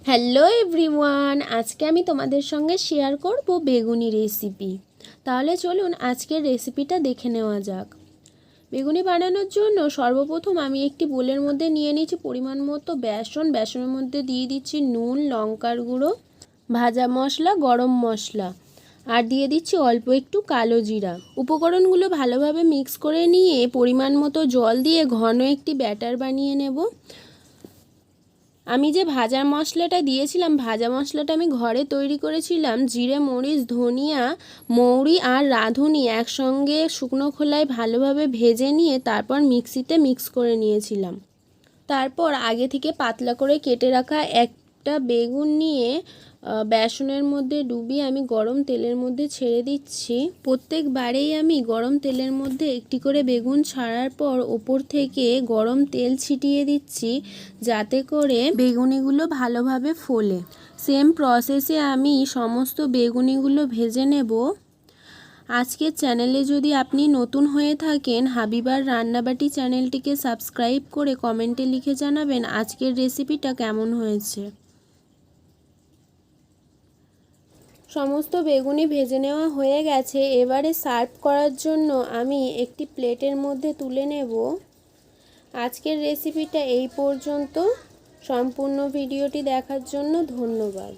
Hello everyone, আজকে আমি তোমাদের সঙ্গে শেয়ার করব বেগুনি রেসিপি। তাহলে চলুন আজকের রেসিপিটা দেখে নেওয়া যাক। বেগুনি বানানোর জন্য সর্বপ্রথম আমি একটি বোলের মধ্যে নিয়ে নিয়েছি পরিমাণ মতো বেসনের মধ্যে দিয়ে দিচ্ছি নুন, লঙ্কার গুঁড়ো, ভাজা মশলা, গরম মশলা আর দিয়ে দিচ্ছি অল্প একটু কালো জিরা। উপকরণগুলো ভালোভাবে মিক্স করে নিয়ে পরিমাণ মতো জল দিয়ে ঘন একটি ব্যাটার বানিয়ে নেব। আমি যে ভাজা মশলাটা দিয়েছিলাম, ভাজা মশলাটা আমি ঘরে তৈরি করেছিলাম। জিরে, মরিচ, ধনিয়া, মৌরি আর রাঁধুনি একসঙ্গে শুকনো খোলায় ভালোভাবে ভেজে নিয়ে তারপর মিক্সিতে মিক্স করে নিয়েছিলাম। তারপর আগে থেকে পাতলা করে কেটে রাখা একটা বেগুন নিয়ে বেসনের মধ্যে ডুবিয়ে আমি গরম তেলের মধ্যে ছেড়ে দিচ্ছি। প্রত্যেকবারেই আমি গরম তেলের মধ্যে একটি করে বেগুন ছাড়ার পর ওপর থেকে গরম তেল ছিটিয়ে দিচ্ছি, যাতে করে বেগুনিগুলো ভালোভাবে ফোলে। সেম প্রসেসে আমি সমস্ত বেগুনিগুলো ভেজে নেব। আজকের চ্যানেলে যদি আপনি নতুন হয়ে থাকেন, হাবিবার রান্নাবাটি চ্যানেলটিকে সাবস্ক্রাইব করে কমেন্টে লিখে জানাবেন আজকের রেসিপিটা কেমন হয়েছে। সমস্ত বেগুনি ভেজে নেওয়া হয়ে গেছে। এবারে সার্ভ করার জন্য আমি একটি প্লেটের মধ্যে তুলে নেব। আজকের রেসিপিটা এই পর্যন্ত। সম্পূর্ণ ভিডিওটি দেখার জন্য ধন্যবাদ।